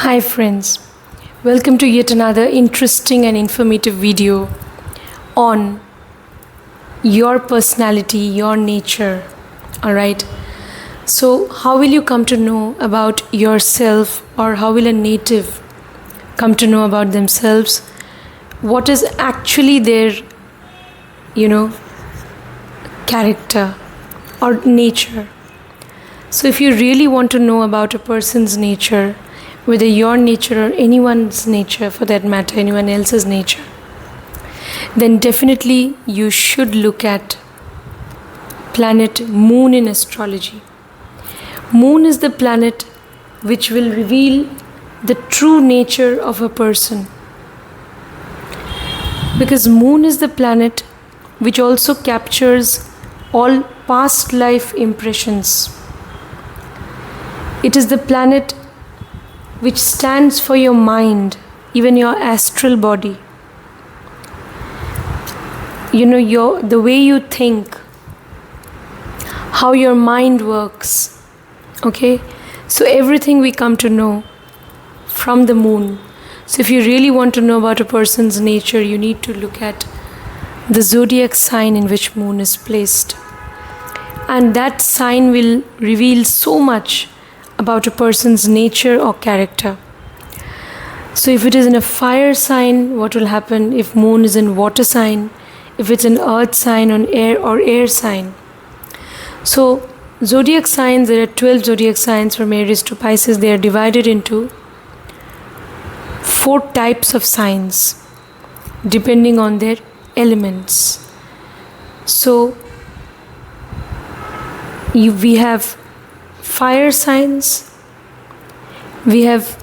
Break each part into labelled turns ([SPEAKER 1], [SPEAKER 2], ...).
[SPEAKER 1] Hi friends, welcome to yet another interesting and informative video on your personality, your nature. Alright, so how will you come to know about yourself, or how will a native come to know about themselves? What is actually their, character or nature? So if you really want to know about a person's nature, whether your nature or anyone's nature for that matter, anyone else's nature, then definitely you should look at planet Moon in astrology. Moon is the planet which will reveal the true nature of a person, because Moon is the planet which also captures all past life impressions. It is the planet which stands for your mind, even your astral body. The way you think, how your mind works. Okay? So everything we come to know from the moon. So if you really want to know about a person's nature, you need to look at the zodiac sign in which moon is placed. And that sign will reveal so much about a person's nature or character. So if it is in a fire sign, what will happen? If moon is in water sign, if it's an earth sign or air sign. So zodiac signs, there are 12 zodiac signs from Aries to Pisces. They are divided into 4 types of signs depending on their elements. So we have fire signs, we have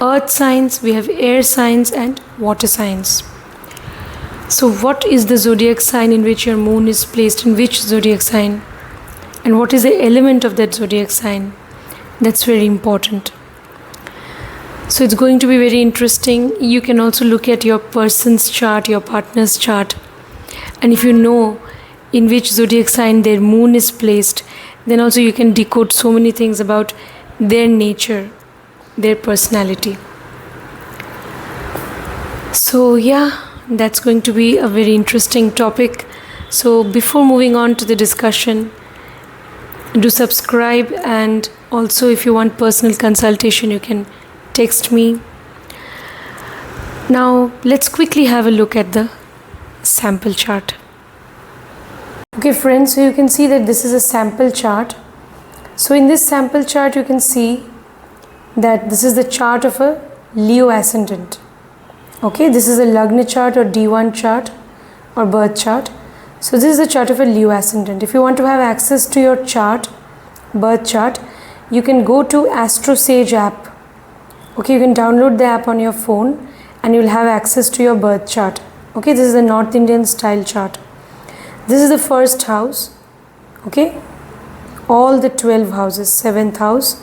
[SPEAKER 1] earth signs, we have air signs and water signs. So what is the zodiac sign in which your moon is placed, in which zodiac sign, and what is the element of that zodiac sign? That's very important. So it's going to be very interesting. You can also look at your person's chart, your partner's chart, and if you know in which zodiac sign their moon is placed, then also you can decode so many things about their nature, their personality. So yeah, that's going to be a very interesting topic. So before moving on to the discussion, do subscribe, and also if you want personal consultation, you can text me. Now let's quickly have a look at the sample chart. Okay friends, so you can see that this is a sample chart. So in this sample chart you can see that this is the chart of a Leo ascendant. Okay, this is a Lagna chart or D1 chart or birth chart. So this is the chart of a Leo ascendant. If you want to have access to your chart, birth chart, you can go to AstroSage app. Okay, you can download the app on your phone and you will have access to your birth chart. Okay, this is the North Indian style chart. This is the first house, okay, all the 12 houses, 7th house,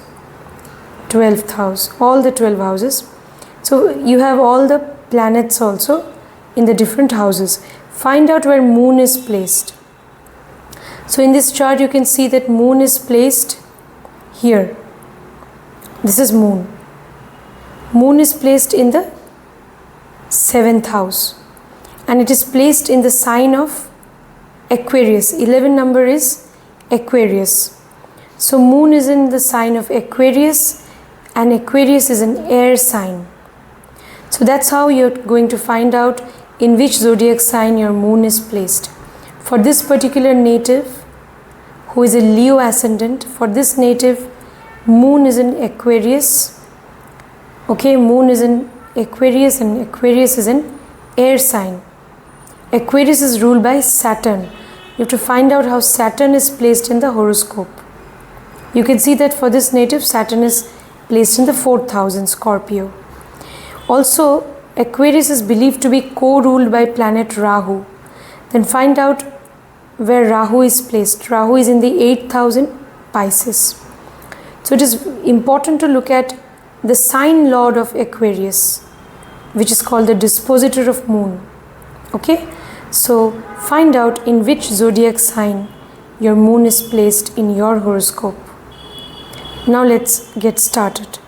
[SPEAKER 1] 12th house, all the 12 houses. So you have all the planets also in the different houses. Find out where moon is placed. So in this chart you can see that moon is placed here. This is moon. Moon is placed in the 7th house and it is placed in the sign of Aquarius. 11 number is Aquarius. So moon is in the sign of Aquarius and Aquarius is an air sign. So that's how you're going to find out in which zodiac sign your moon is placed. For this particular native who is a Leo ascendant, for this native moon is in Aquarius. Okay, moon is in Aquarius and Aquarius is an air sign. Aquarius is ruled by Saturn. You have to find out how Saturn is placed in the horoscope. You can see that for this native, Saturn is placed in the 4th house in Scorpio. Also, Aquarius is believed to be co-ruled by planet Rahu. Then find out where Rahu is placed. Rahu is in the 8th house in Pisces. So it is important to look at the sign lord of Aquarius, which is called the dispositor of moon. Okay? So find out in which zodiac sign your moon is placed in your horoscope. Now let's get started.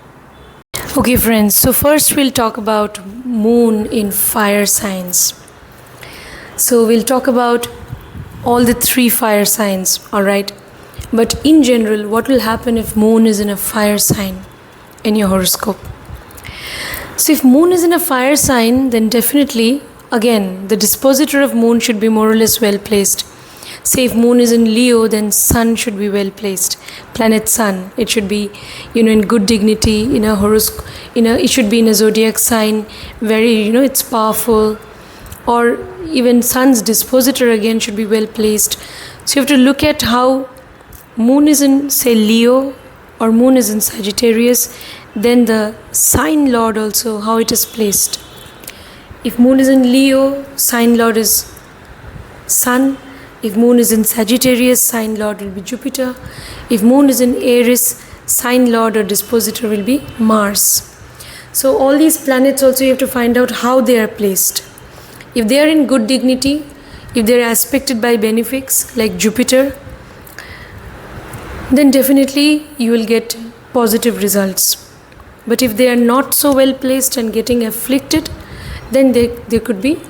[SPEAKER 1] Okay, friends, so first we'll talk about moon in fire signs. So we'll talk about all the 3 fire signs, alright? But in general, what will happen if moon is in a fire sign in your horoscope? So if moon is in a fire sign, then definitely, again, the dispositor of moon should be more or less well placed. Say if moon is in Leo, then sun should be well placed. Planet sun, it should be, in good dignity, in a horoscope, it should be in a zodiac sign, very, it's powerful. Or even sun's dispositor again should be well placed. So you have to look at how moon is in, say, Leo, or moon is in Sagittarius, then the sign lord also, how it is placed. If moon is in Leo, sign lord is sun. If moon is in Sagittarius, sign lord will be Jupiter. If moon is in Aries, sign lord or dispositor will be Mars. So all these planets also you have to find out how they are placed. If they are in good dignity, if they are aspected by benefics like Jupiter, then definitely you will get positive results. But if they are not so well placed and getting afflicted, then there could be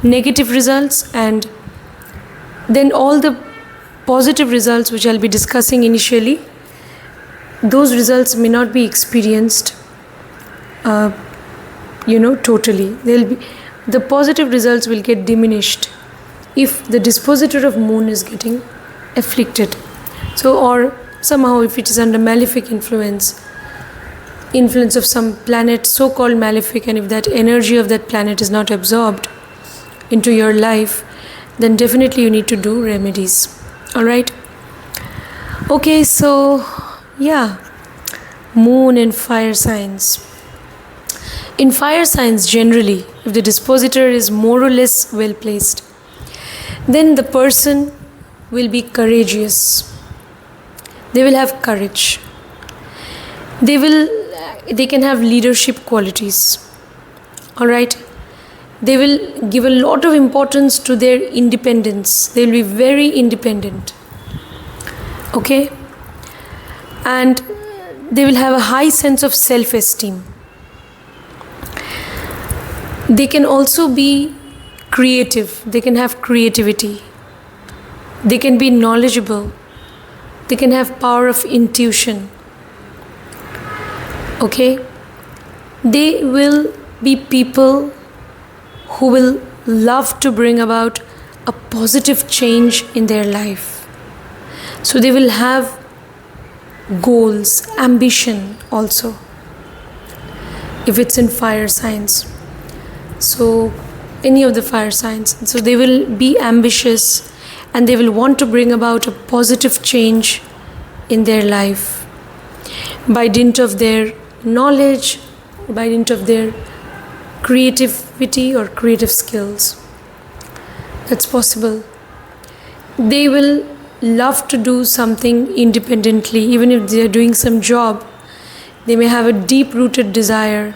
[SPEAKER 1] negative results, and then all the positive results which I'll be discussing initially, those results may not be experienced totally. The positive results will get diminished if the dispositor of moon is getting afflicted. So, or somehow if it is under malefic influence of some planet, so-called malefic, and if that energy of that planet is not absorbed into your life, then definitely you need to do remedies. Alright? Okay, so moon and fire signs. In fire signs, generally, if the dispositor is more or less well placed, then the person will be courageous. They will have courage. They can have leadership qualities. Alright? They will give a lot of importance to their independence. They will be very independent. Okay? And they will have a high sense of self-esteem. They can also be creative. They can have creativity. They can be knowledgeable. They can have power of intuition. Okay? They will be people who will love to bring about a positive change in their life. So they will have goals, ambition also, if it's in fire signs. So any of the fire signs. So they will be ambitious and they will want to bring about a positive change in their life by dint of their knowledge, by dint of their creativity or creative skills. That's possible. They will love to do something independently. Even if they are doing some job, they may have a deep-rooted desire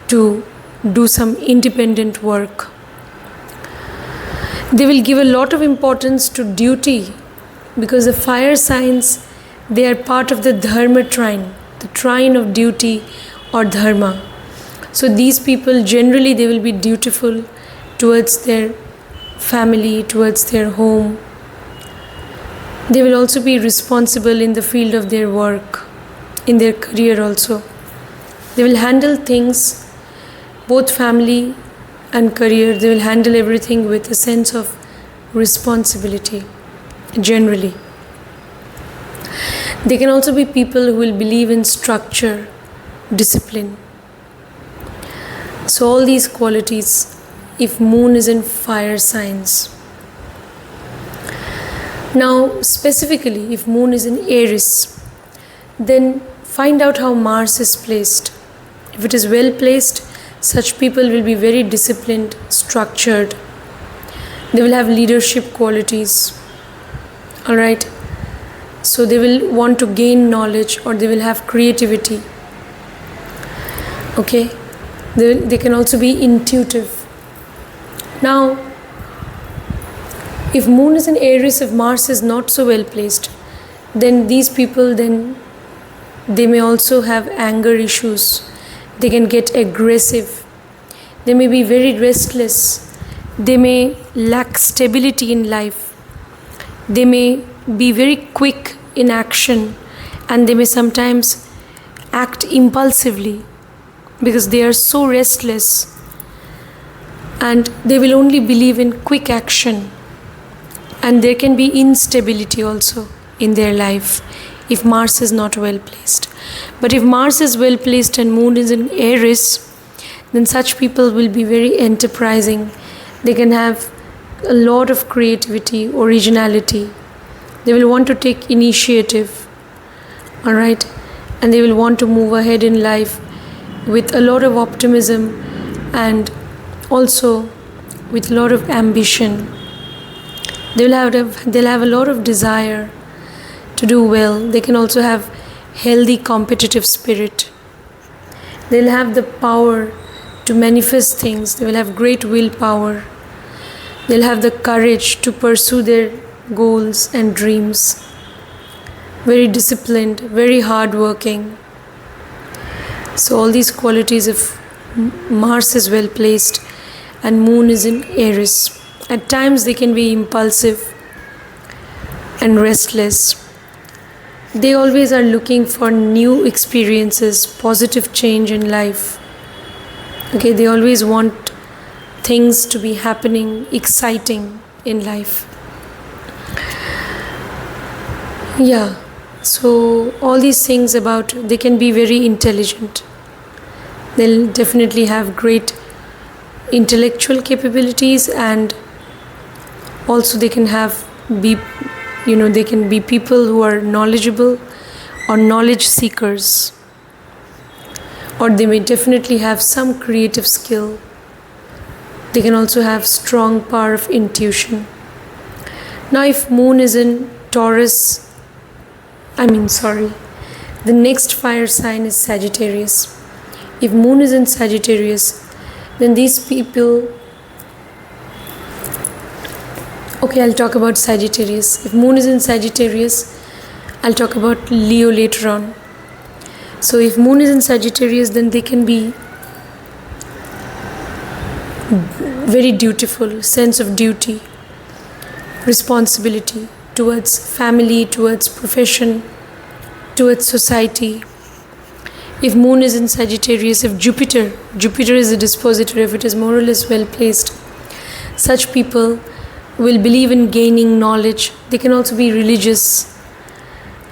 [SPEAKER 1] to do some independent work. They will give a lot of importance to duty, because the fire signs, they are part of the dharma trine, the trine of duty or dharma. So these people, generally they will be dutiful towards their family, towards their home. They will also be responsible in the field of their work, in their career also. They will handle things, both family and career, they will handle everything with a sense of responsibility, generally. They can also be people who will believe in structure, discipline. So all these qualities, if moon is in fire signs. Now specifically, if moon is in Aries, then find out how Mars is placed. If it is well placed, such people will be very disciplined, structured. They will have leadership qualities. Alright? So they will want to gain knowledge, or they will have creativity. Okay? They can also be intuitive. Now, if moon is in Aries, if Mars is not so well placed, then these people, then they may also have anger issues. They can get aggressive. They may be very restless. They may lack stability in life. They may be very quick in action, and they may sometimes act impulsively because they are so restless, and they will only believe in quick action. And there can be instability also in their life if Mars is not well placed. But if Mars is well placed and Moon is in Aries, then such people will be very enterprising. They can have a lot of creativity, originality. They will want to take initiative, all right? And they will want to move ahead in life with a lot of optimism and also with a lot of ambition. They'll have a lot of desire to do well. They can also have healthy competitive spirit. They'll have the power to manifest things. They will have great willpower. They'll have the courage to pursue their goals and dreams. Very disciplined, very hardworking. So all these qualities, if Mars is well placed and Moon is in Aries, at times they can be impulsive and restless. They always are looking for new experiences, positive change in life. Okay, they always want things to be happening, exciting in life. Yeah, so all these things about, they can be very intelligent. They'll definitely have great intellectual capabilities, and also they can they can be people who are knowledgeable or knowledge seekers, or they may definitely have some creative skill. They can also have strong power of intuition. Now if Moon is in Taurus, the next fire sign is Sagittarius. If Moon is in Sagittarius, then these people, okay, I'll talk about Sagittarius. If Moon is in Sagittarius, I'll talk about Leo later on. So if Moon is in Sagittarius, then they can be very dutiful, sense of duty, responsibility towards family, towards profession, towards society. If Moon is in Sagittarius, if Jupiter is a dispositor, if it is more or less well placed, such people will believe in gaining knowledge. They can also be religious,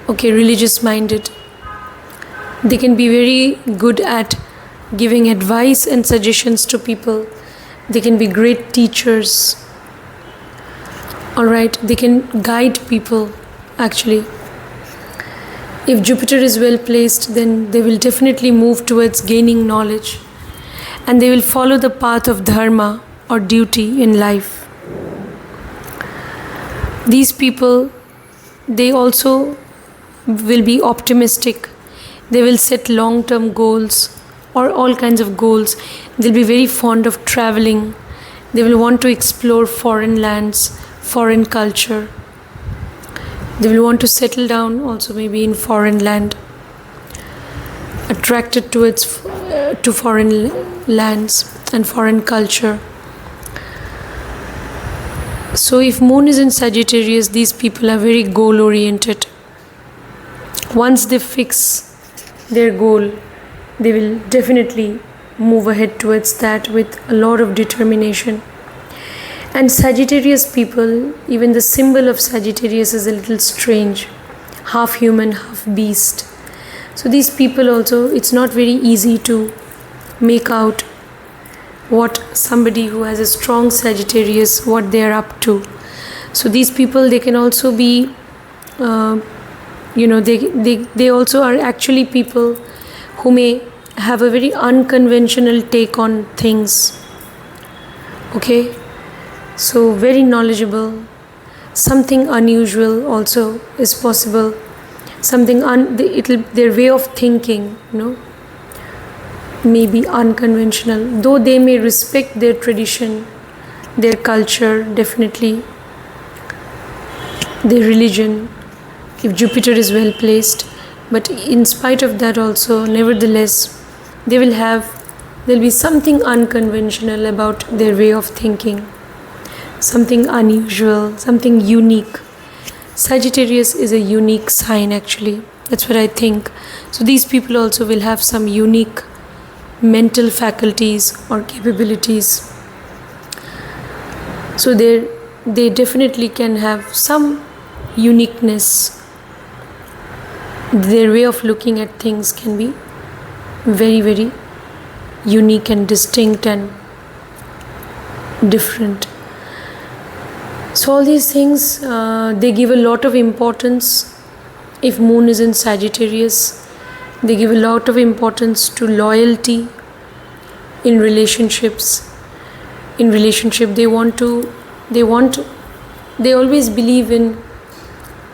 [SPEAKER 1] religious minded. They can be very good at giving advice and suggestions to people. They can be great teachers. Alright, they can guide people actually. If Jupiter is well placed, then they will definitely move towards gaining knowledge, and they will follow the path of dharma or duty in life. These people, they also will be optimistic. They will set long-term goals or all kinds of goals. They'll be very fond of traveling. They will want to explore foreign lands, foreign culture. They will want to settle down also maybe in foreign land, attracted to foreign lands and foreign culture. So if Moon is in Sagittarius, these people are very goal oriented. Once they fix their goal, they will definitely move ahead towards that with a lot of determination. And Sagittarius people, even the symbol of Sagittarius is a little strange, half human, half beast. So these people also, it's not very easy to make out what somebody who has a strong Sagittarius, what they are up to. So these people, they can also be, they also are actually people who may have a very unconventional take on things. Okay, so very knowledgeable. Something unusual also is possible. Something their way of thinking, may be unconventional. Though they may respect their tradition, their culture, definitely their religion, if Jupiter is well placed. But in spite of that also, nevertheless, there'll be something unconventional about their way of thinking, something unusual, something unique. Sagittarius is a unique sign actually. That's what I think. So these people also will have some unique mental faculties or capabilities. So they definitely can have some uniqueness. Their way of looking at things can be very, very unique and distinct and different. So all these things, they give a lot of importance. If moon is in Sagittarius, they give a lot of importance to loyalty in relationships. In relationship, they always believe in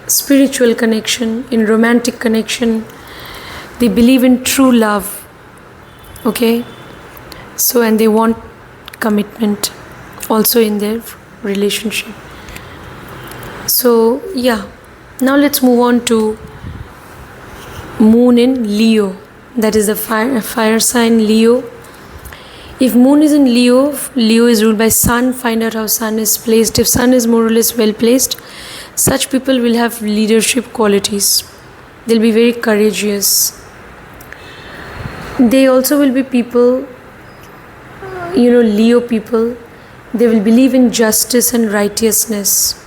[SPEAKER 1] spiritual connection, in romantic connection. They believe in true love. Okay? So, and they want commitment also in their relationship. So, yeah. Now let's move on to moon in Leo. That is the fire sign Leo. If moon is in Leo, Leo is ruled by sun. Find out how sun is placed. If sun is more or less well placed, such people will have leadership qualities. They'll be very courageous. They also will be people, Leo people, they will believe in justice and righteousness.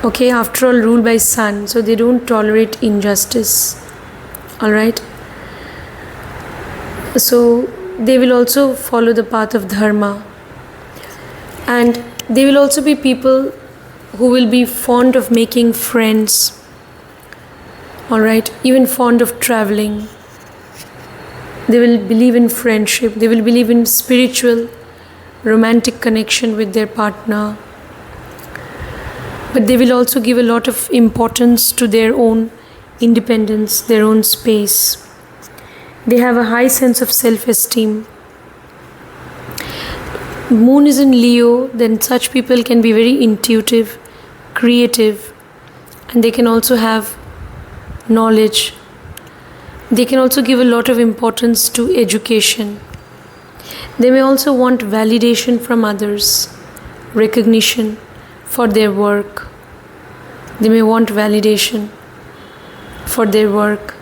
[SPEAKER 1] Okay, after all, ruled by sun, so they don't tolerate injustice. Alright? So they will also follow the path of dharma. And they will also be people who will be fond of making friends. Alright? Even fond of traveling. They will believe in friendship. They will believe in spiritual, romantic connection with their partner. But they will also give a lot of importance to their own independence, their own space. They have a high sense of self-esteem. Moon is in Leo, then such people can be very intuitive, creative, and they can also have knowledge. They can also give a lot of importance to education. They may also want validation from others, recognition for their work. They may want validation for their work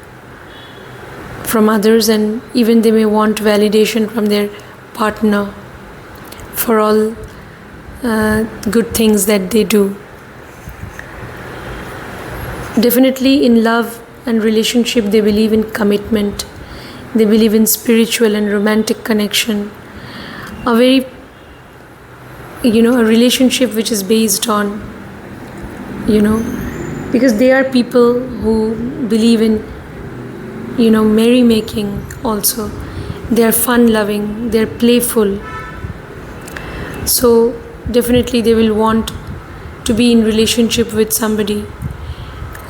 [SPEAKER 1] from others, and even they may want validation from their partner for all good things that they do. Definitely in love and relationship, they believe in commitment. They believe in spiritual and romantic connection. A relationship which is based on, because they are people who believe in, merrymaking also. They are fun-loving, they are playful. So definitely they will want to be in relationship with somebody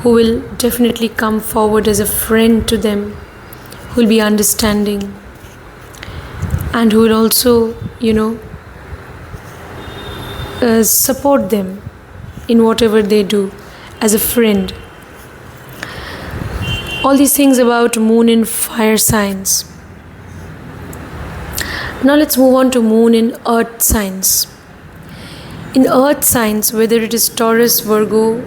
[SPEAKER 1] who will definitely come forward as a friend to them, who will be understanding, and who will also, support them in whatever they do as a friend. All these things about moon in fire signs. Now let's move on to moon in earth signs. In earth signs, whether it is Taurus, Virgo,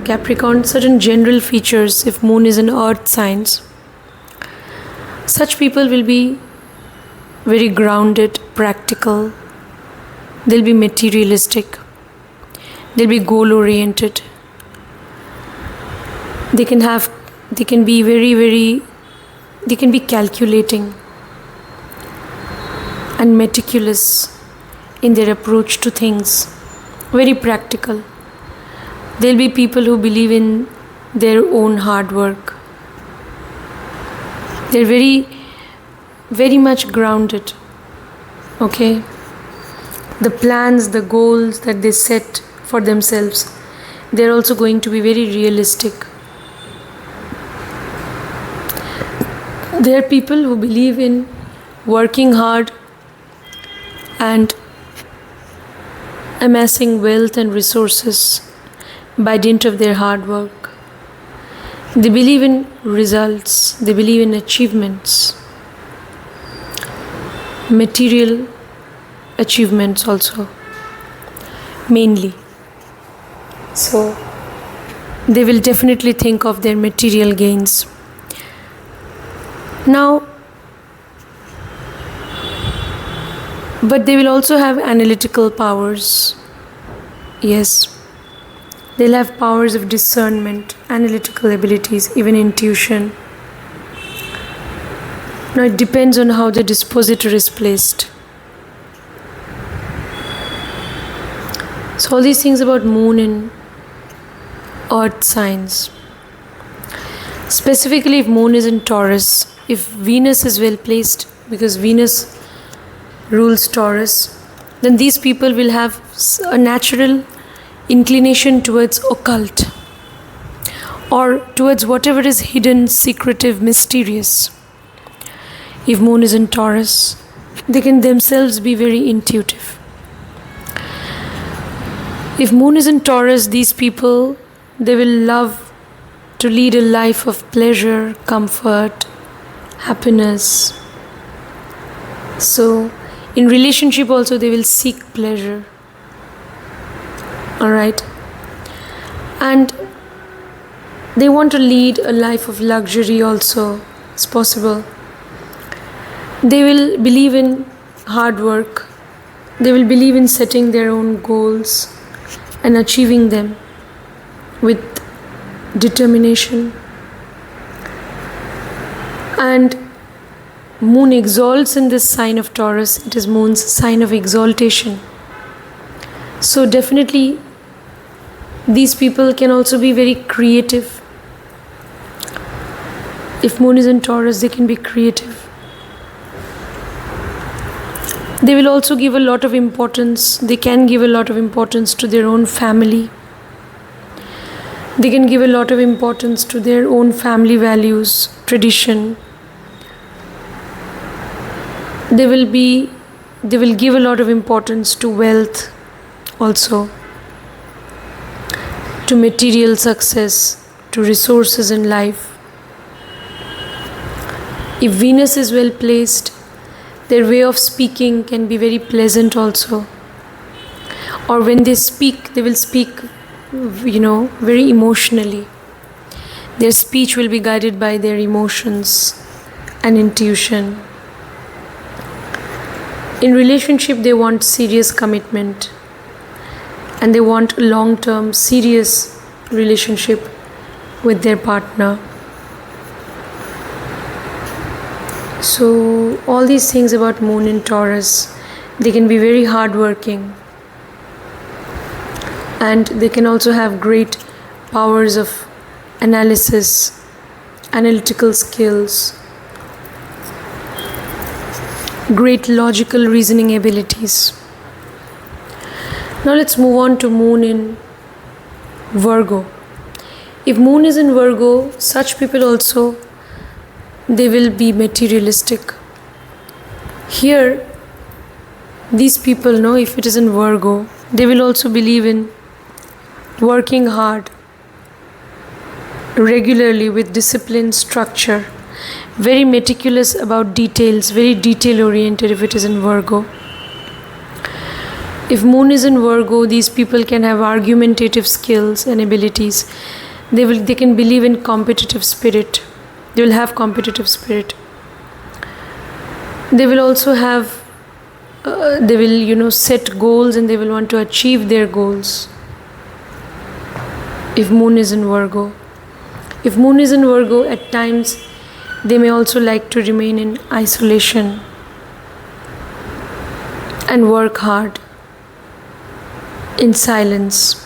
[SPEAKER 1] Capricorn, certain general features, if moon is in earth signs, such people will be very grounded, practical. They'll be materialistic. They'll be goal-oriented. They can be they can be calculating and meticulous in their approach to things. Very practical. There'll be people who believe in their own hard work. They're very, very much grounded. Okay? The plans, the goals that they set for themselves, they're also going to be very realistic. There are people who believe in working hard and amassing wealth and resources by dint of their hard work. They believe in results, they believe in achievements. material achievements also, mainly. So they will definitely think of their material gains. Now, but they will also have analytical powers. Yes, they'll have powers of discernment, analytical abilities, even intuition. Now it depends on how the dispositor is placed. So all these things about moon and earth signs. Specifically, if moon is in Taurus, if Venus is well placed, because Venus rules Taurus, then these people will have a natural inclination towards occult or towards whatever is hidden, secretive, mysterious. If moon is in Taurus, they can themselves be very intuitive. If moon is in Taurus, these people, they will love to lead a life of pleasure, comfort, happiness. So in relationship also they will seek pleasure. Alright? And they want to lead a life of luxury also, it's possible. They will believe in hard work. They will believe in setting their own goals and achieving them with determination. And moon exalts in this sign of Taurus. It is moon's sign of exaltation. So definitely these people can also be very creative. If moon is in Taurus, they can be creative. They will also give a lot of importance. They can give a lot of importance to their own family. They can give a lot of importance to their own family values, tradition. They will give a lot of importance to wealth also, to material success, to resources in life. If Venus is well placed, their way of speaking can be very pleasant also. Or when they speak, they will speak, very emotionally. Their speech will be guided by their emotions and intuition. In relationship, they want serious commitment. And they want a long-term, serious relationship with their partner. So all these things about moon in Taurus, they can be very hardworking, and they can also have great powers of analysis, analytical skills, great logical reasoning abilities. Now let's move on to moon in Virgo. If moon is in Virgo, such people also, they will be materialistic. Here, these people know, if it is in Virgo, they will also believe in working hard, regularly with discipline, structure, very meticulous about details, very detail oriented if it is in Virgo. If moon is in Virgo, these people can have argumentative skills and abilities. They can believe in competitive spirit. They will have competitive spirit. They will also have, they will, set goals and they will want to achieve their goals. If moon is in Virgo. If moon is in Virgo, at times they may also like to remain in isolation and work hard in silence.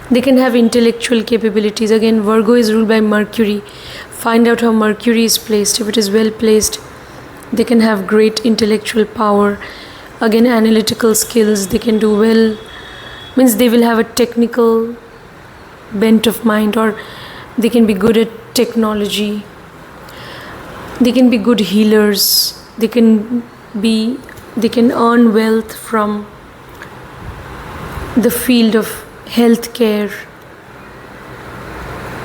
[SPEAKER 1] They can have intellectual capabilities. Again, Virgo is ruled by Mercury. Find out how Mercury is placed. If it is well placed, they can have great intellectual power. Again, analytical skills. They can do well. Means they will have a technical bent of mind, or they can be good at technology. They can be good healers. They can earn wealth from the field of healthcare,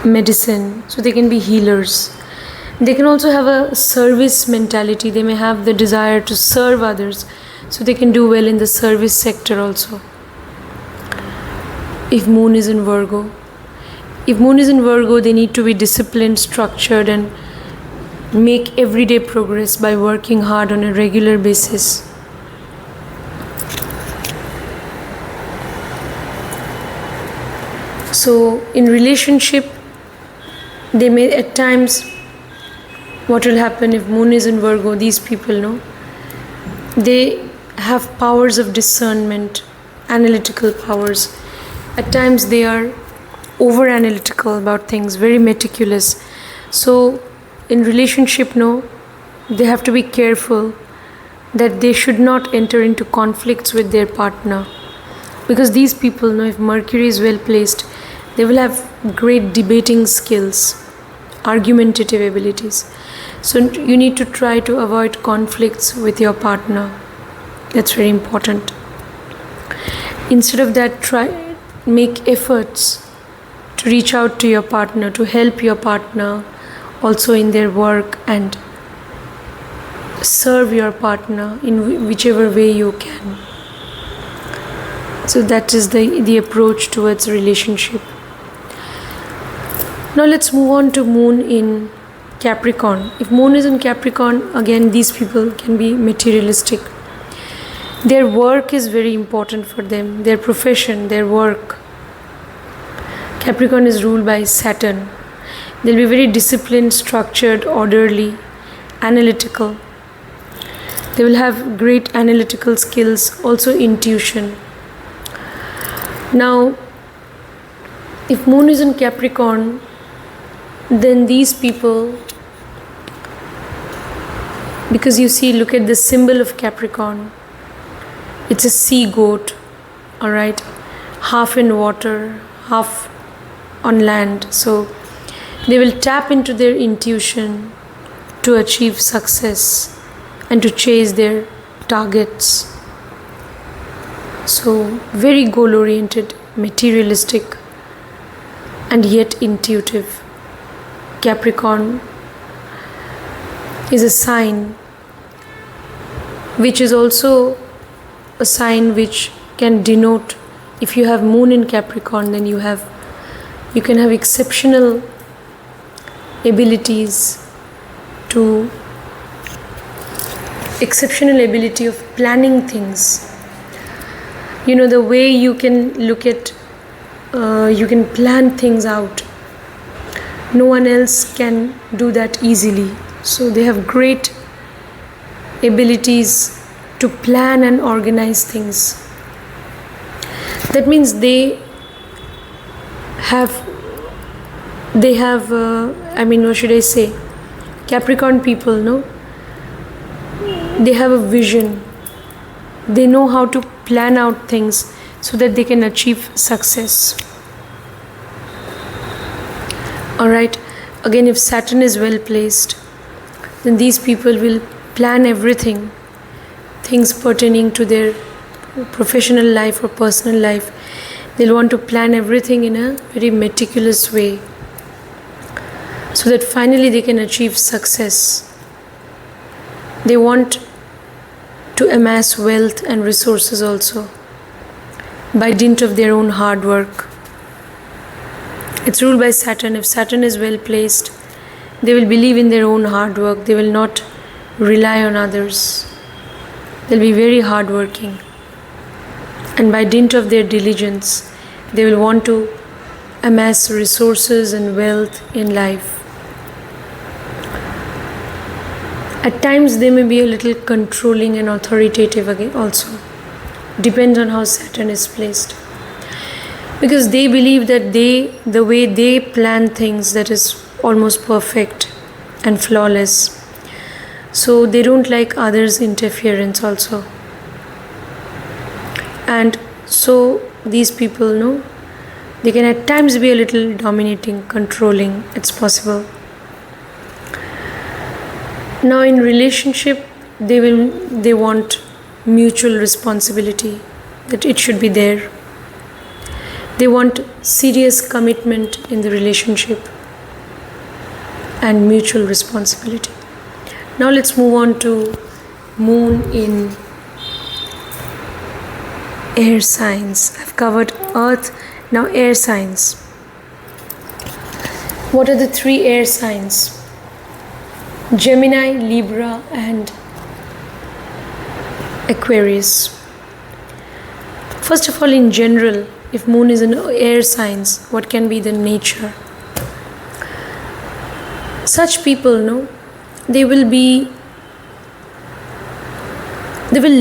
[SPEAKER 1] medicine. So they can be healers. They can also have a service mentality. They may have the desire to serve others, so they can do well in the service sector also. If moon is in Virgo, they need to be disciplined, structured, and make everyday progress by working hard on a regular basis. So in relationship, they may at times, what will happen if moon is in Virgo, these people know, they have powers of discernment, analytical powers. At times they are over analytical about things, very meticulous. So in relationship, no, they have to be careful that they should not enter into conflicts with their partner, because these people know, if Mercury is well placed, they will have great debating skills, argumentative abilities. So you need to try to avoid conflicts with your partner. That's very important. Instead of that, make efforts to reach out to your partner, to help your partner also in their work, and serve your partner in whichever way you can. So that is the approach towards relationship. Now let's move on to moon in Capricorn. If moon is in Capricorn, again these people can be materialistic. Their work is very important for them, their profession, their work. Capricorn is ruled by Saturn. They'll be very disciplined, structured, orderly, analytical. They will have great analytical skills, also intuition. Now, if moon is in Capricorn, then these people, because you see, look at the symbol of Capricorn. It's a sea goat, all right, half in water, half on land. So they will tap into their intuition to achieve success and to chase their targets. So very goal oriented, materialistic, and yet intuitive. Capricorn is a sign which is also a sign which can denote, if you have moon in Capricorn, then you can have exceptional ability of planning things. You know, the way you can look at, you can plan things out. No one else can do that easily. So they have great abilities to plan and organize things. That means they have what should I say, Capricorn people, no, they have a vision. They know how to plan out things so that they can achieve success. Alright, again, if Saturn is well placed, then these people will plan everything, things pertaining to their professional life or personal life. They'll want to plan everything in a very meticulous way, so that finally they can achieve success. They want to amass wealth and resources also by dint of their own hard work. It's ruled by Saturn. If Saturn is well placed, they will believe in their own hard work. They will not rely on others. They'll be very hardworking. And by dint of their diligence, they will want to amass resources and wealth in life. At times they may be a little controlling and authoritative again also. Depends on how Saturn is placed. Because they believe that the way they plan things, that is almost perfect and flawless. So they don't like others' interference also. And so these people know, they can at times be a little dominating, controlling. It's possible. Now in relationship, they want mutual responsibility, that it should be there. They want serious commitment in the relationship. and mutual responsibility. Now let's move on to Moon in air signs. I've covered Earth, now air signs. What are the 3 air signs? Gemini, Libra and Aquarius. First of all, in general, if Moon is in air signs, what can be the nature? Such people, they will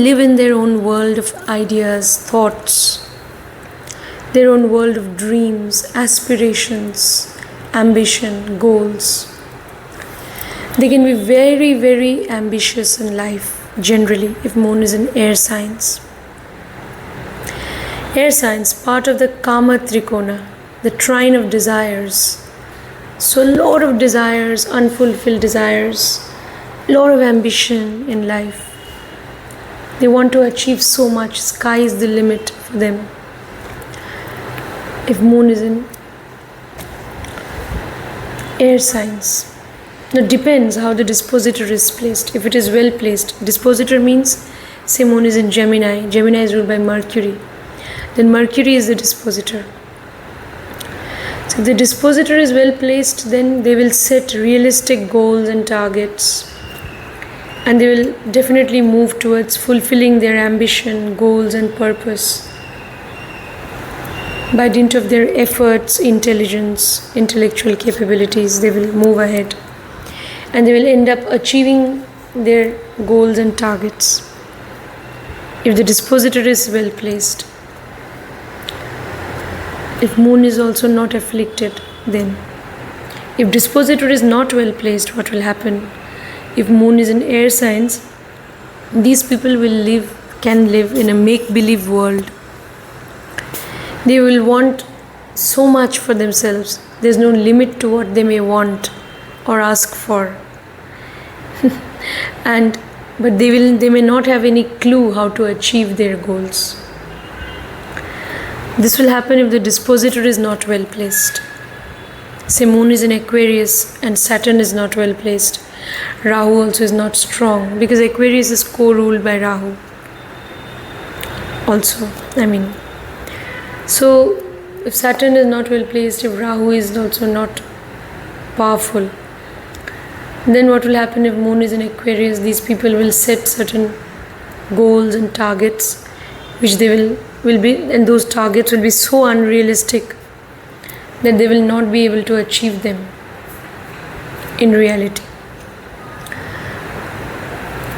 [SPEAKER 1] live in their own world of ideas, thoughts, their own world of dreams, aspirations, ambition, goals. They can be very, very ambitious in life, generally, if Moon is in air signs. Air signs, part of the Kama Trikona, the trine of desires. So a lot of desires, unfulfilled desires, a lot of ambition in life. They want to achieve so much, sky is the limit for them. If Moon is in air signs. Now it depends how the dispositor is placed. If it is well placed, dispositor means, say Moon is in Gemini, Gemini is ruled by Mercury, then Mercury is the dispositor. So if the dispositor is well placed, then they will set realistic goals and targets, and they will definitely move towards fulfilling their ambition, goals and purpose. By dint of their efforts, intelligence, intellectual capabilities, they will move ahead and they will end up achieving their goals and targets. If the dispositor is well placed. If Moon is also not afflicted, then. If dispositor is not well placed, what will happen? If Moon is in air signs, these people can live in a make-believe world. They will want so much for themselves. There's no limit to what they may want or ask for. But they may not have any clue how to achieve their goals. This will happen if the dispositor is not well placed. Say Moon is in Aquarius and Saturn is not well placed. Rahu also is not strong, because Aquarius is co-ruled by Rahu. So if Saturn is not well placed, if Rahu is also not powerful, then what will happen if Moon is in Aquarius? These people will set certain goals and targets, which they will be, and those targets will be so unrealistic that they will not be able to achieve them in reality.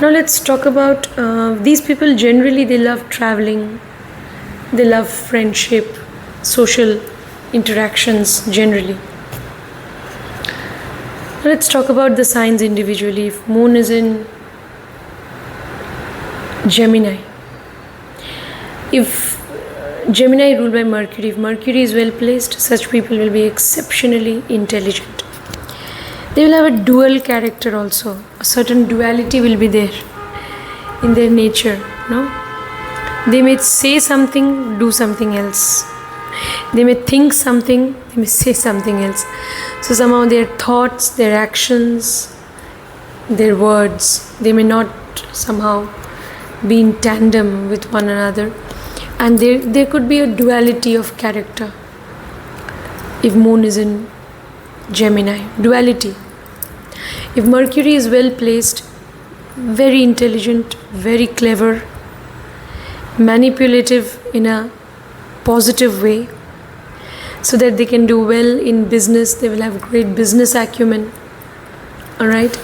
[SPEAKER 1] Now let's talk about these people. Generally, they love traveling, they love friendship, social interactions generally. Let's talk about the signs individually. If Moon is in Gemini, if Gemini ruled by Mercury, if Mercury is well placed, such people will be exceptionally intelligent. They will have a dual character also. A certain duality will be there in their nature. They may say something, do something else. They may think something, they may say something else. So somehow their thoughts, their actions, their words, they may not somehow be in tandem with one another. And there could be a duality of character if Moon is in Gemini. Duality. If Mercury is well placed, very intelligent, very clever, manipulative in a positive way, so that they can do well in business. They will have great business acumen. Alright?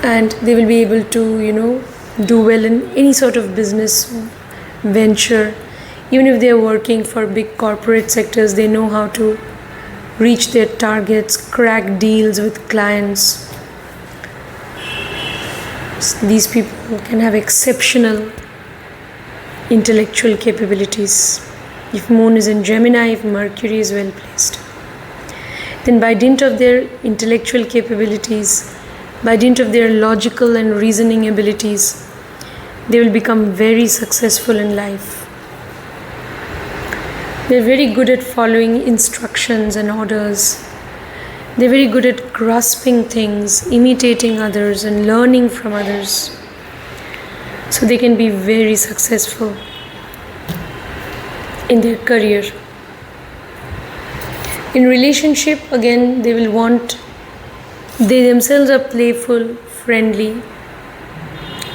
[SPEAKER 1] And they will be able to, do well in any sort of business venture. Even if they are working for big corporate sectors, they know how to reach their targets, crack deals with clients. These people can have exceptional intellectual capabilities. If Moon is in Gemini, if Mercury is well placed, then by dint of their intellectual capabilities, by dint of their logical and reasoning abilities, they will become very successful in life. They are very good at following instructions and orders. They're very good at grasping things, imitating others and learning from others. So they can be very successful in their career. In relationship, again, they themselves are playful, friendly.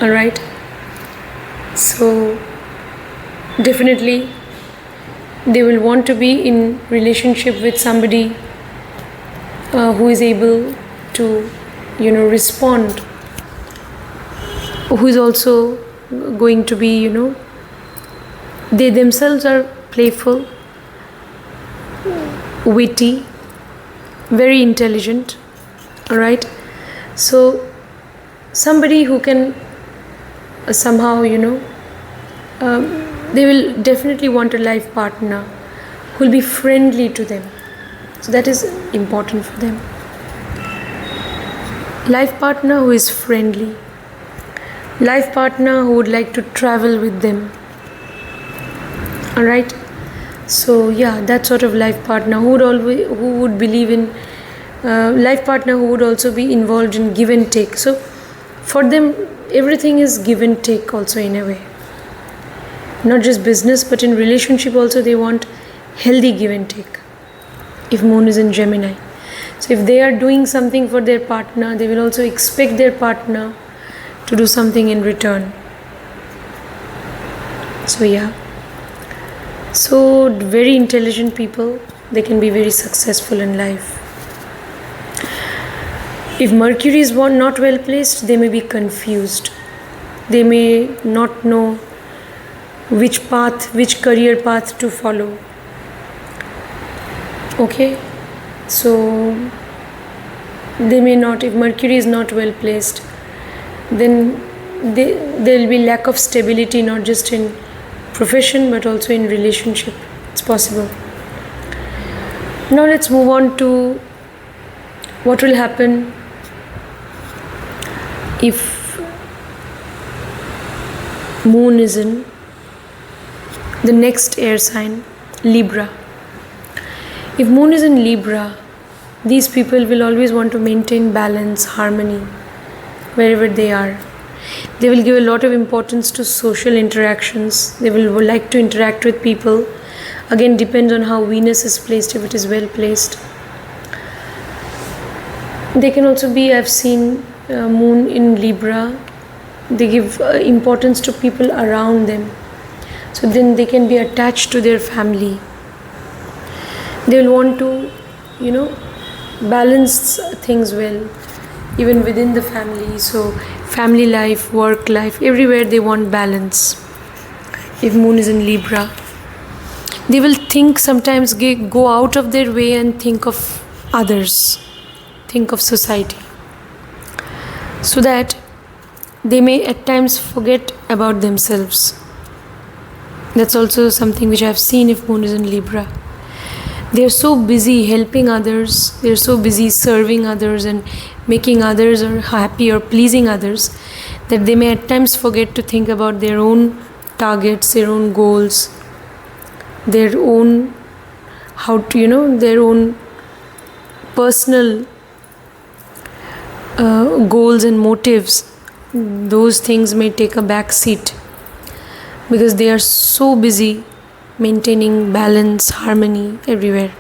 [SPEAKER 1] Alright? So definitely they will want to be in relationship with somebody who is able to, respond, who is also going to be, they themselves are playful, witty, very intelligent. Alright? So somebody who can somehow, they will definitely want a life partner who will be friendly to them. So that is important for them. Life partner who is friendly. Life partner who would like to travel with them. Alright? So yeah, that sort of life partner who would believe in life partner who would also be involved in give and take. So for them, everything is give and take also in a way. Not just business, but in relationship also they want healthy give and take. If moon is in Gemini. So if they are doing something for their partner, they will also expect their partner to do something in return. So yeah. So very intelligent people, they can be very successful in life. If Mercury is not well placed, they may be confused. They may not know which career path to follow. Okay, so they may not, if Mercury is not well placed, then there will be lack of stability, not just in profession but also in relationship. It's possible. Now let's move on to what will happen if moon is in the next air sign, Libra. If moon is in Libra, these people will always want to maintain balance, harmony, wherever they are. They will give a lot of importance to social interactions. They will like to interact with people. Again, depends on how Venus is placed, if it is well placed. They can also be, I've seen moon in Libra, they give importance to people around them. So then they can be attached to their family. They will want to, balance things well, even within the family. So family life, work life, everywhere they want balance. If moon is in Libra, they will think sometimes, go out of their way and think of others, think of society, so that they may at times forget about themselves. That's also something which I've seen if moon is in Libra. They're so busy helping others, they're so busy serving others and making others happy or pleasing others, that they may at times forget to think about their own targets, their own goals, their own their own personal goals and motives. Those things may take a back seat because they are so busy maintaining balance, harmony everywhere.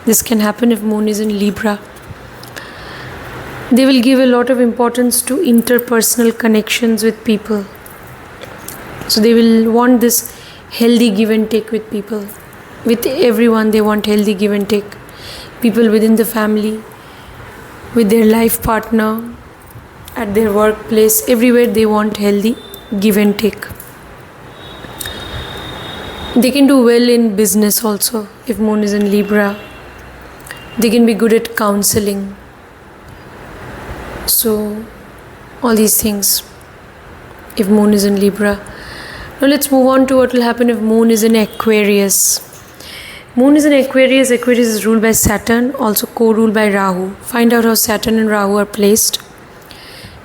[SPEAKER 1] This can happen if moon is in Libra. They will give a lot of importance to interpersonal connections with people. So they will want this healthy give and take with people. With everyone they want healthy give and take. People within the family, with their life partner, at their workplace, everywhere they want healthy give and take. They can do well in business also if moon is in Libra. They can be good at counseling. So all these things if moon is in Libra. Now let's move on to what will happen if moon is in Aquarius. Moon is in Aquarius. Aquarius is ruled by Saturn, also co-ruled by Rahu. Find out how Saturn and Rahu are placed.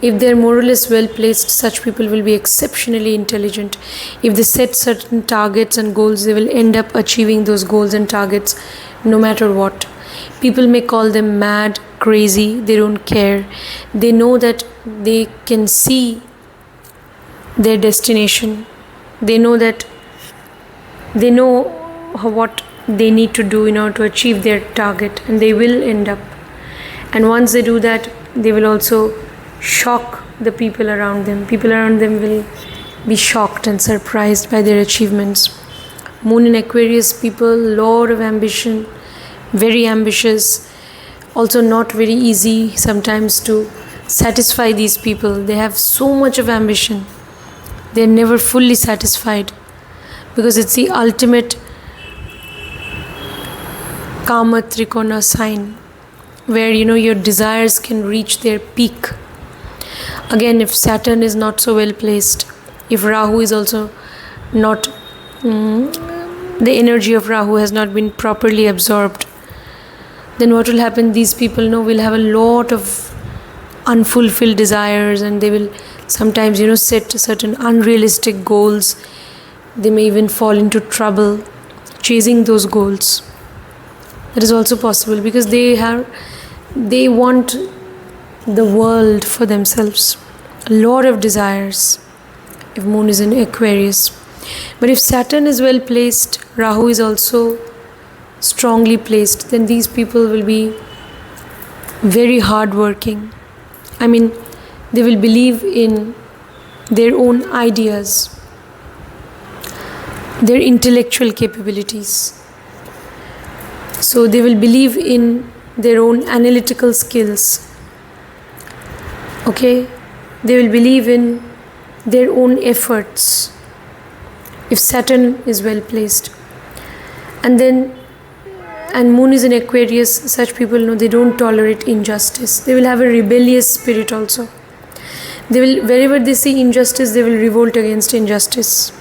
[SPEAKER 1] If they are more or less well placed, such people will be exceptionally intelligent. If they set certain targets and goals, they will end up achieving those goals and targets no matter what. People may call them mad, crazy, they don't care. They know that they can see their destination. They know what they need to do in order to achieve their target, and they will end up. And once they do that, they will also shock the people around them. People around them will be shocked and surprised by their achievements. Moon in Aquarius people, lot of ambition, very ambitious, also not very easy sometimes to satisfy these people. They have so much of ambition. They're never fully satisfied because it's the ultimate Kama Trikona sign where your desires can reach their peak. Again, if Saturn is not so well placed, if Rahu is also not, the energy of Rahu has not been properly absorbed, then what will happen? These people will have a lot of unfulfilled desires, and they will sometimes set certain unrealistic goals. They may even fall into trouble chasing those goals. That is also possible because they want the world for themselves. A lot of desires if Moon is in Aquarius. But if Saturn is well placed, Rahu is also strongly placed, then these people will be very hardworking. I mean, they will believe in their own ideas, their intellectual capabilities. So they will believe in their own analytical skills. Okay? They will believe in their own efforts if Saturn is well placed. And Moon is in Aquarius, such people they don't tolerate injustice. They will have a rebellious spirit also. They will, wherever they see injustice, they will revolt against injustice.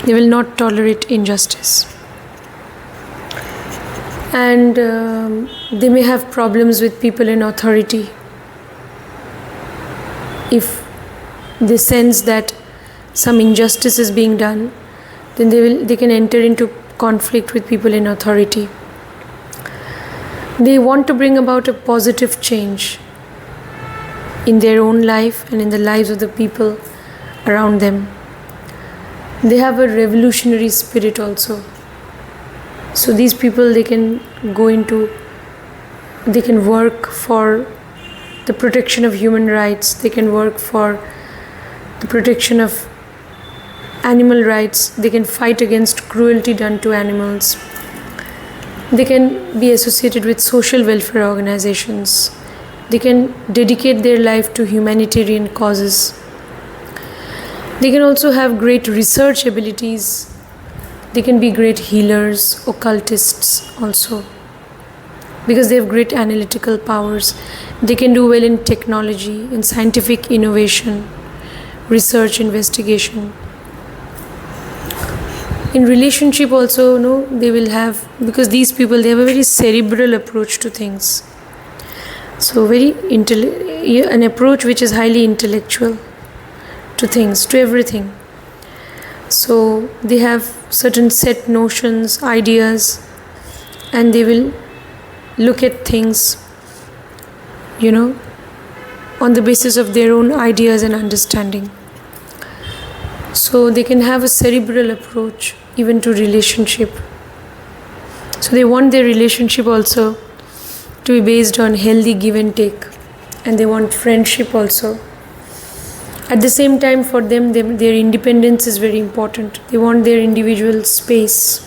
[SPEAKER 1] They will not tolerate injustice. And they may have problems with people in authority. If they sense that some injustice is being done, then they can enter into conflict with people in authority. They want to bring about a positive change in their own life and in the lives of the people around them. They have a revolutionary spirit also. So these people, they can work for the protection of human rights. They can work for the protection of animal rights. They can fight against cruelty done to animals. They can be associated with social welfare organizations. They can dedicate their life to humanitarian causes. They can also have great research abilities. They can be great healers, occultists also, because they have great analytical powers. They can do well in technology, in scientific innovation, research, investigation. In relationship also, they will have, because these people, they have a very cerebral approach to things. So an approach which is highly intellectual to things, to everything. So they have certain set notions, ideas, and they will look at things, on the basis of their own ideas and understanding. So they can have a cerebral approach even to relationship. So they want their relationship also to be based on healthy give and take, and they want friendship also. At the same time, for them, their independence is very important. They want their individual space.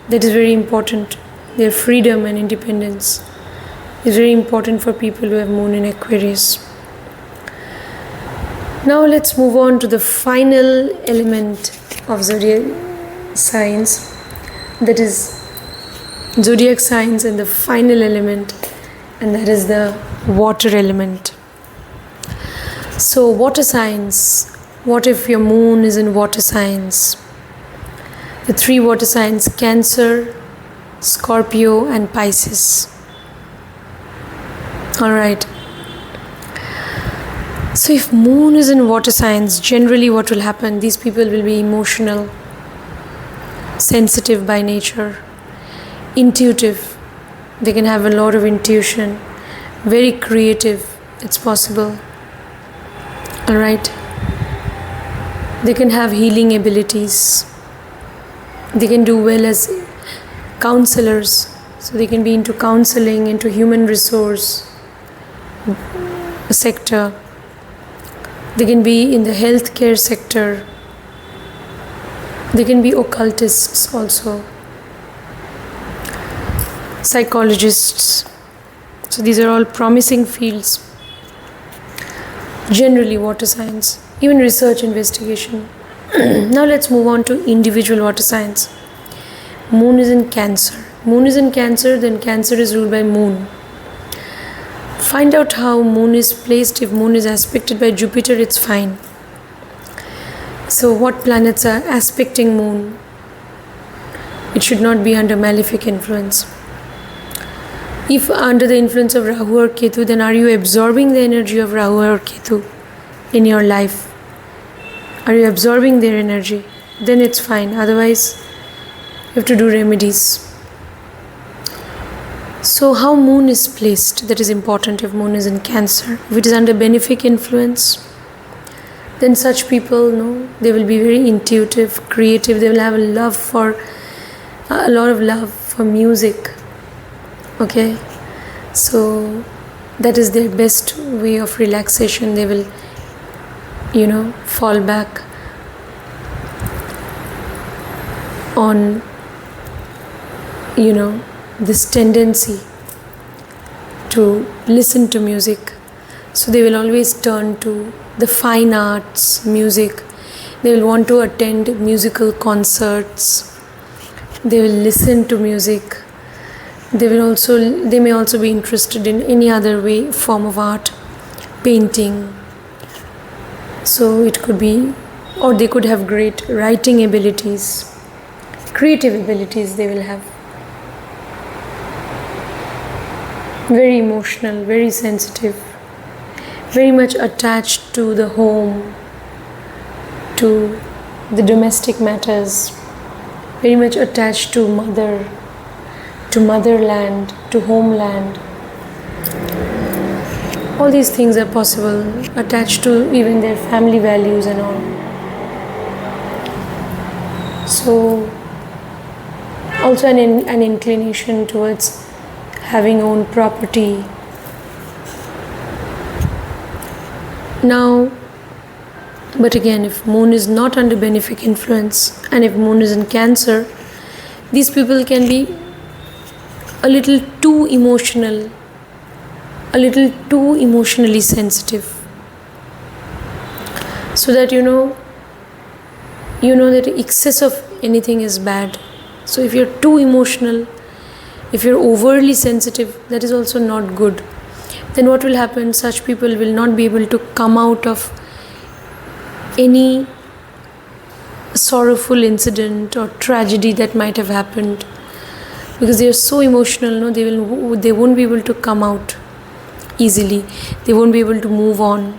[SPEAKER 1] That is very important. Their freedom and independence is very important for people who have Moon in Aquarius. Now let's move on to the final element of zodiac signs. That is zodiac signs and the final element, and that is the water element. So water signs, what if your Moon is in water signs? The three water signs: Cancer, Scorpio and Pisces. Alright. So if Moon is in water signs, generally what will happen? These people will be emotional, sensitive by nature. intuitive. They can have a lot of intuition, very creative, it's possible. Alright. They can have healing abilities. They can do well as counselors. So they can be into counseling, into human resource sector. They can be in the healthcare sector. They can be occultists also. Psychologists. So these are all promising fields. Generally water signs, even research investigation. Now let's move on to individual water signs. Moon is in Cancer. Moon is in Cancer, then Cancer is ruled by Moon. Find out how Moon is placed. If Moon is aspected by Jupiter, it's fine. So what planets are aspecting Moon? It should not be under malefic influence. If under the influence of Rahu or Ketu, then are you absorbing the energy of Rahu or Ketu in your life? Are you absorbing their energy? Then it's fine. Otherwise, you have to do remedies. So how Moon is placed, that is important if Moon is in Cancer. If it is under benefic influence, then such people, they will be very intuitive, creative. They will have a lot of love for music. Okay, so that is their best way of relaxation. They will, fall back on, this tendency to listen to music. So they will always turn to the fine arts, music. They will want to attend musical concerts. They will listen to music. They may also be interested in any other form of art, painting. So it could be, or they could have great writing abilities, creative abilities they will have. Very emotional, very sensitive, very much attached to the home, to the domestic matters, very much attached to mother, to motherland, to homeland. All these things are possible, attached to even their family values and all. So, also an inclination towards having own property. Now, but again, if Moon is not under benefic influence and if Moon is in Cancer, these people can be a little too emotional, a little too emotionally sensitive. So that you know that excess of anything is bad. So if you're too emotional, if you're overly sensitive, that is also not good. Then what will happen? Such people will not be able to come out of any sorrowful incident or tragedy that might have happened, because they are so emotional. They won't be able to come out easily. They won't be able to move on.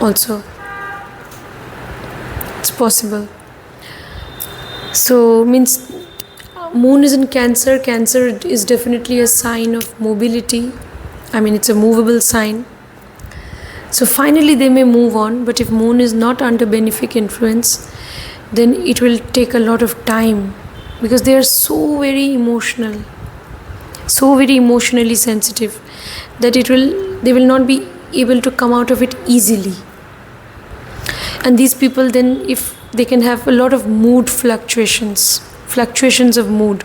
[SPEAKER 1] Also, it's possible. So means Moon is in Cancer. Cancer is definitely a sign of mobility. It's a movable sign. So finally they may move on, but if Moon is not under benefic influence, then it will take a lot of time, because they are so very emotional, so very emotionally sensitive, that they will not be able to come out of it easily. And these people then, if they can have a lot of mood fluctuations of mood.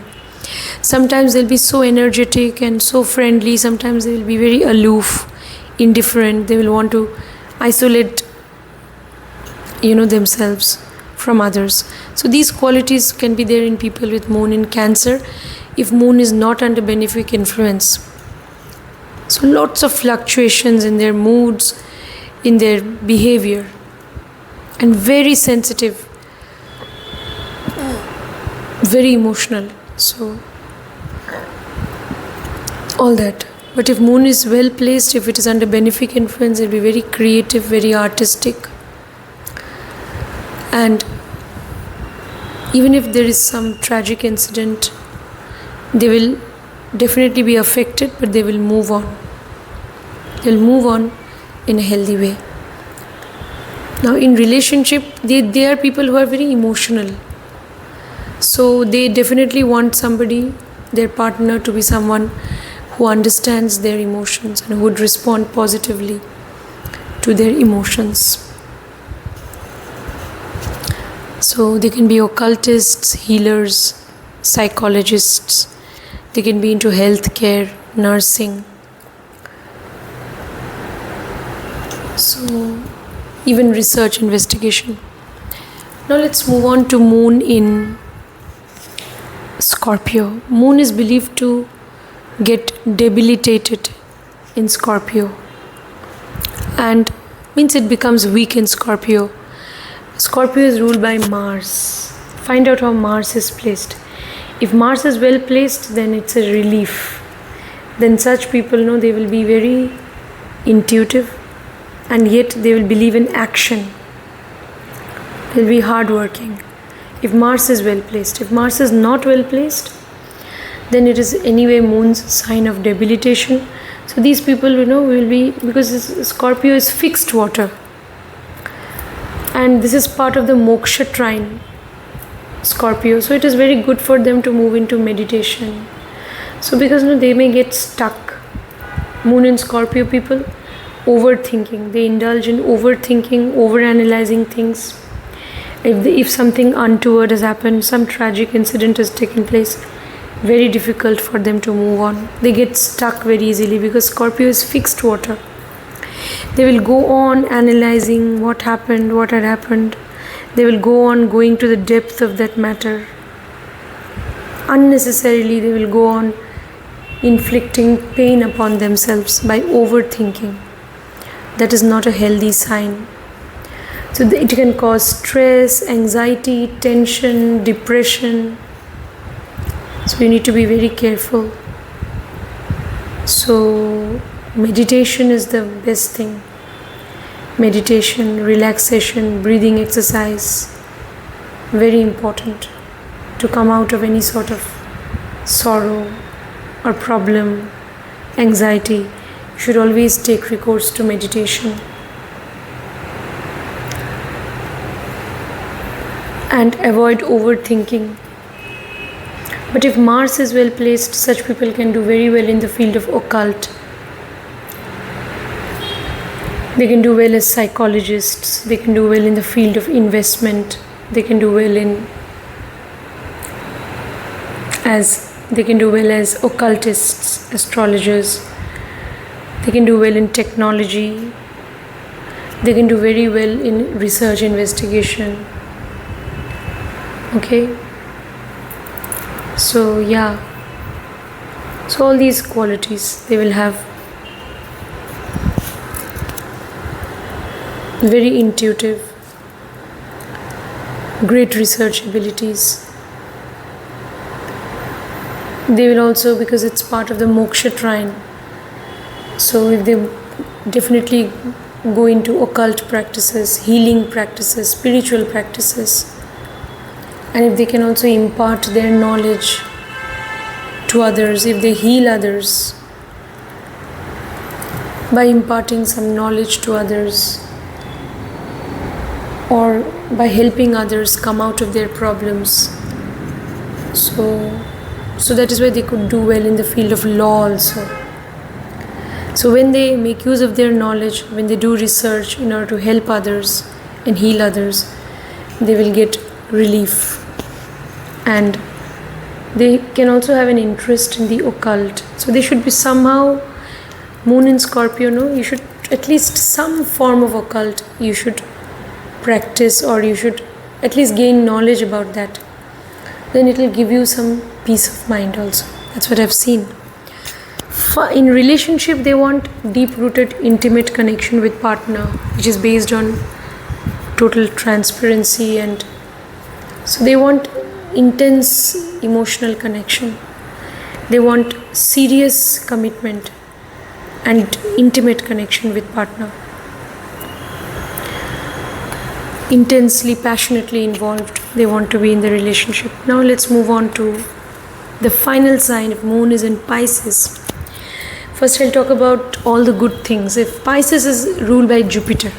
[SPEAKER 1] Sometimes they'll be so energetic and so friendly, sometimes they will be very aloof, indifferent. They will want to isolate themselves from others. So these qualities can be there in people with Moon in Cancer if Moon is not under benefic influence. So lots of fluctuations in their moods, in their behavior, and very sensitive, very emotional. So all that. But if Moon is well placed, if it is under benefic influence, it will be very creative, very artistic. And even if there is some tragic incident, They will definitely be affected, but they will move on. They'll move on in a healthy way. Now in relationship, they are people who are very emotional. So they definitely want somebody, their partner, to be someone who understands their emotions and who would respond positively to their emotions. So they can be occultists, healers, psychologists. They can be into healthcare, nursing. So even research, investigation. Now let's move on to Moon in Scorpio. Moon is believed to get debilitated in Scorpio, and means it becomes weak in Scorpio. Scorpio is ruled by Mars. Find out how Mars is placed. If Mars is well placed, then it's a relief. Then such people know they will be very intuitive, and yet they will believe in action. They'll be hardworking. If Mars is well placed. If Mars is not well placed, then it is anyway Moon's sign of debilitation. So these people, will be, because Scorpio is fixed water, and this is part of the moksha trine, Scorpio. So it is very good for them to move into meditation. So because they may get stuck. Moon in Scorpio people, overthinking. They indulge in overthinking, overanalyzing things. If something untoward has happened, some tragic incident has taken place, very difficult for them to move on. They get stuck very easily because Scorpio is fixed water. They will go on analyzing what happened, what had happened. They will go on going to the depth of that matter. Unnecessarily, they will go on inflicting pain upon themselves by overthinking. That is not a healthy sign. So it can cause stress, anxiety, tension, depression. So you need to be very careful. So meditation is the best thing. Meditation, relaxation, breathing exercise, very important to come out of any sort of sorrow or problem, anxiety. You should always take recourse to meditation. And avoid overthinking. But if Mars is well placed, such people can do very well in the field of occult. They can do well as psychologists. They can do well in the field of investment. They can do well as occultists, astrologers. They can do well in technology. They can do very well in research, investigation. Okay, so so all these qualities they will have. Very intuitive, great research abilities. They will also, because it's part of the moksha trine, so if they definitely go into occult practices, healing practices, spiritual practices, and if they can also impart their knowledge to others, if they heal others by imparting some knowledge to others or by helping others come out of their problems, so that is why they could do well in the field of law also. So when they make use of their knowledge, when they do research in order to help others and heal others, they will get relief. And they can also have an interest in the occult. So they should be somehow, Moon in Scorpio, you should at least some form of occult you should practice, or you should at least gain knowledge about that. Then it will give you some peace of mind also. That's what I've seen. In relationship, they want deep-rooted, intimate connection with partner, which is based on total transparency, and so they want intense emotional connection. They want serious commitment and intimate connection with partner. Intensely, passionately involved. They want to be in the relationship. Now let's move on to The final sign of moon is in Pisces. First I'll talk about all the good things. If Pisces is ruled by Jupiter,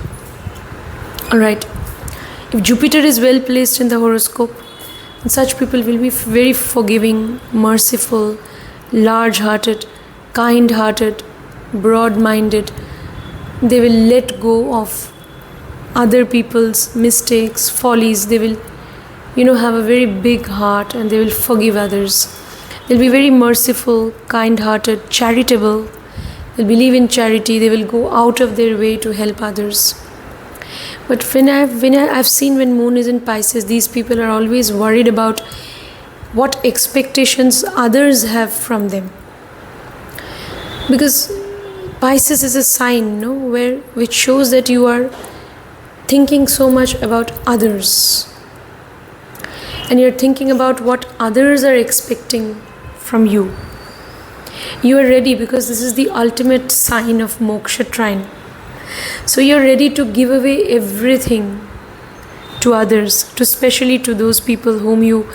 [SPEAKER 1] alright, if Jupiter is well placed in the horoscope, such people will be very forgiving, merciful, large-hearted, kind-hearted, broad-minded. They will let go of other people's mistakes, follies. They will, have a very big heart, and they will forgive others. They'll be very merciful, kind-hearted, charitable. They'll believe in charity. They will go out of their way to help others. But when I've seen when moon is in Pisces, these people are always worried about what expectations others have from them. Because Pisces is a sign, which shows that you are thinking so much about others. And you're thinking about what others are expecting from you. You are ready because this is the ultimate sign of Moksha trine. So you're ready to give away everything to others, especially to those people whom you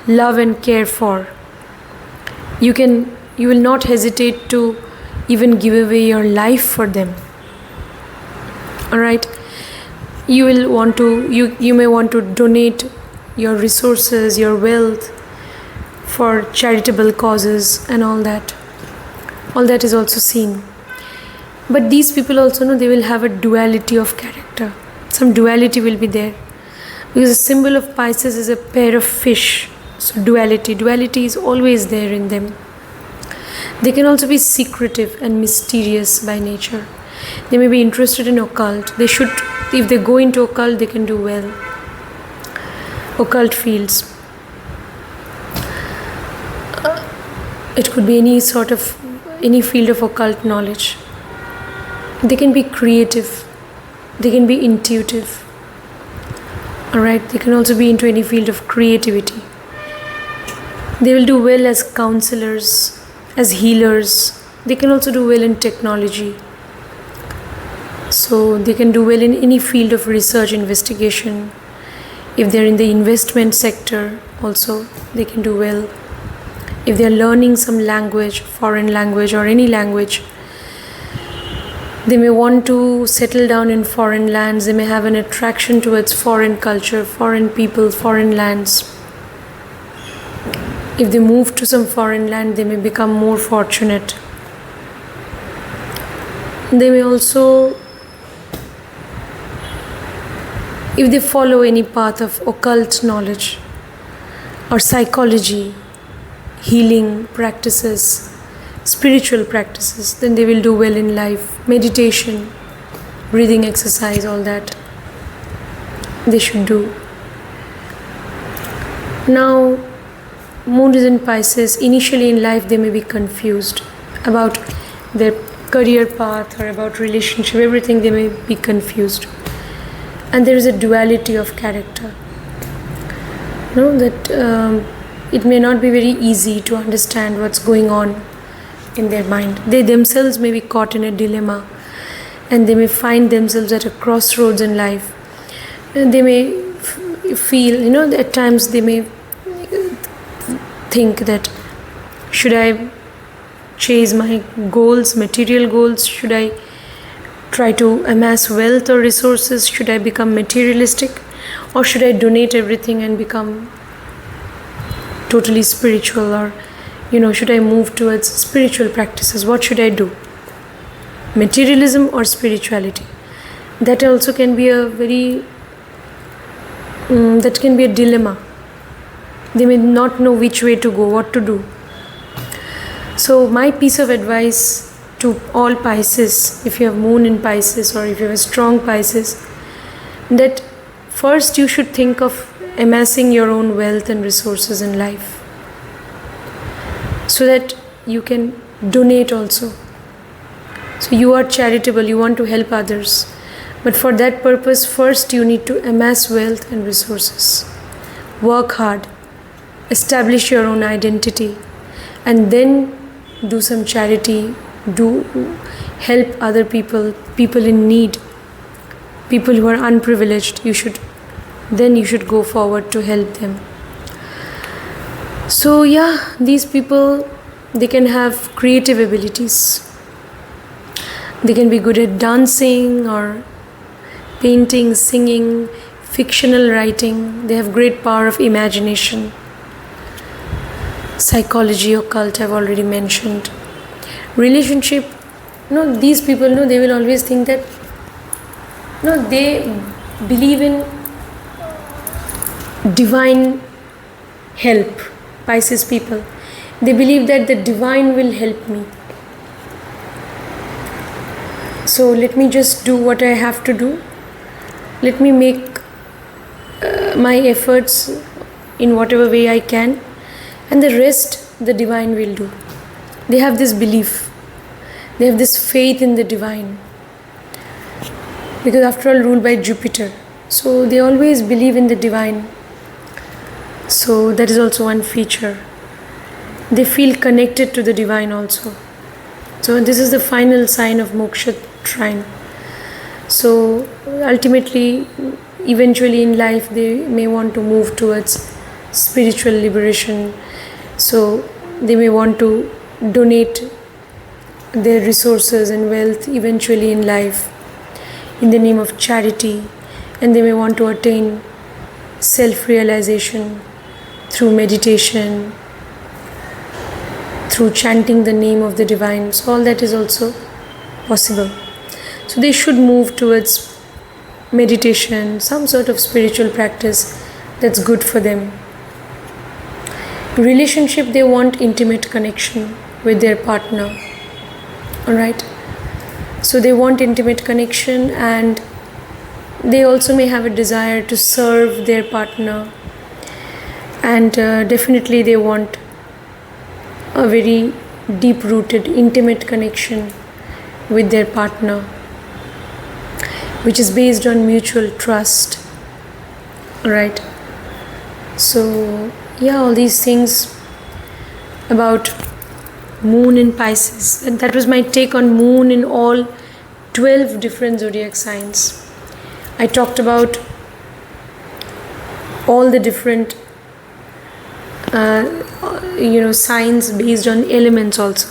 [SPEAKER 1] love and care for. You will not hesitate to even give away your life for them. Alright? You may want to donate your resources, your wealth for charitable causes and all that. All that is also seen. But these people also know they will have a duality of character. Some duality will be there. Because the symbol of Pisces is a pair of fish. So duality is always there in them. They can also be secretive and mysterious by nature. They may be interested in occult. If they go into occult, they can do well. Occult fields. It could be any field of occult knowledge. They can be creative. They can be intuitive. Alright, they can also be into any field of creativity. They will do well as counselors, as healers. They can also do well in technology. So they can do well in any field of research, investigation. If they're in the investment sector also, they can do well. If they're learning some language, foreign language or any language, they may want to settle down in foreign lands. They may have an attraction towards foreign culture, foreign people, foreign lands. If they move to some foreign land, they may become more fortunate. They may also, if they follow any path of occult knowledge or psychology, healing practices, spiritual practices, then they will do well in life. Meditation, breathing exercise, all that they should do. Now, moon is in Pisces. Initially in life, they may be confused about their career path or about relationship, everything. They may be confused. And there is a duality of character. It may not be very easy to understand what's going on in their mind. They themselves may be caught in a dilemma, and they may find themselves at a crossroads in life. And they may feel, at times they may think that, should I chase my goals, material goals? Should I try to amass wealth or resources? Should I become materialistic? Or should I donate everything and become totally spiritual? Or should I move towards spiritual practices? What should I do? Materialism or spirituality? That also can be a dilemma. They may not know which way to go, what to do. So my piece of advice to all Pisces, if you have moon in Pisces or if you have a strong Pisces, that first you should think of amassing your own wealth and resources in life, so that you can donate also. So you are charitable, you want to help others. But for that purpose, first you need to amass wealth and resources. Work hard, establish your own identity, and then do some charity, help other people in need, people who are unprivileged. You should go forward to help them. So yeah, these people, they can have creative abilities. They can be good at dancing or painting, singing, fictional writing. They have great power of imagination. Psychology, occult, I've already mentioned. Relationship, these people, they will always think that, they believe in divine help. Pisces people, they believe that the divine will help me. So let me just do what I have to do. Let me make my efforts in whatever way I can, and the rest the divine will do. They have this belief, they have this faith in the divine, because after all ruled by Jupiter, so they always believe in the divine. So that is also one feature. They feel connected to the divine also. So this is the final sign of moksha trine. So ultimately, eventually in life, they may want to move towards spiritual liberation. So they may want to donate their resources and wealth eventually in life in the name of charity, and they may want to attain self-realization through meditation, through chanting the name of the divine. So all that is also possible. So they should move towards meditation, some sort of spiritual practice that's good for them. Relationship, they want intimate connection with their partner. Alright? So they want intimate connection, and they also may have a desire to serve their partner, and definitely they want a very deep-rooted, intimate connection with their partner, which is based on mutual trust. Alright? So yeah, all these things about moon in Pisces, and that was my take on moon in all 12 different zodiac signs. I talked about all the different signs based on elements also.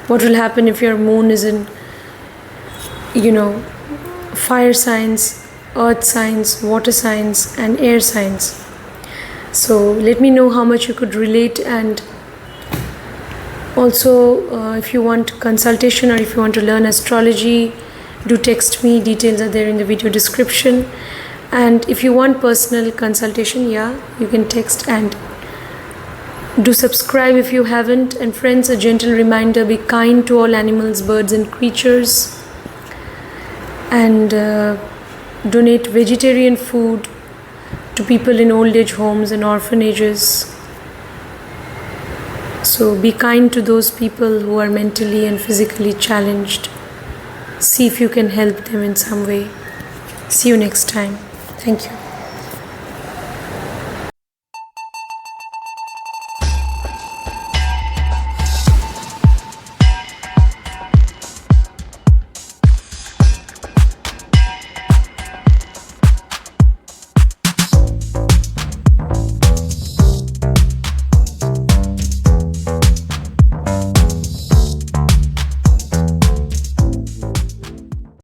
[SPEAKER 1] What will happen if your moon is in fire signs, earth signs, water signs, and air signs. So let me know how much you could relate, and also if you want consultation or if you want to learn astrology, do text me. Details are there in the video description. And if you want personal consultation, you can text, and do subscribe if you haven't. And friends, a gentle reminder, be kind to all animals, birds and creatures, and donate vegetarian food to people in old age homes and orphanages. So be kind to those people who are mentally and physically challenged. See if you can help them in some way. See you next time. Thank you.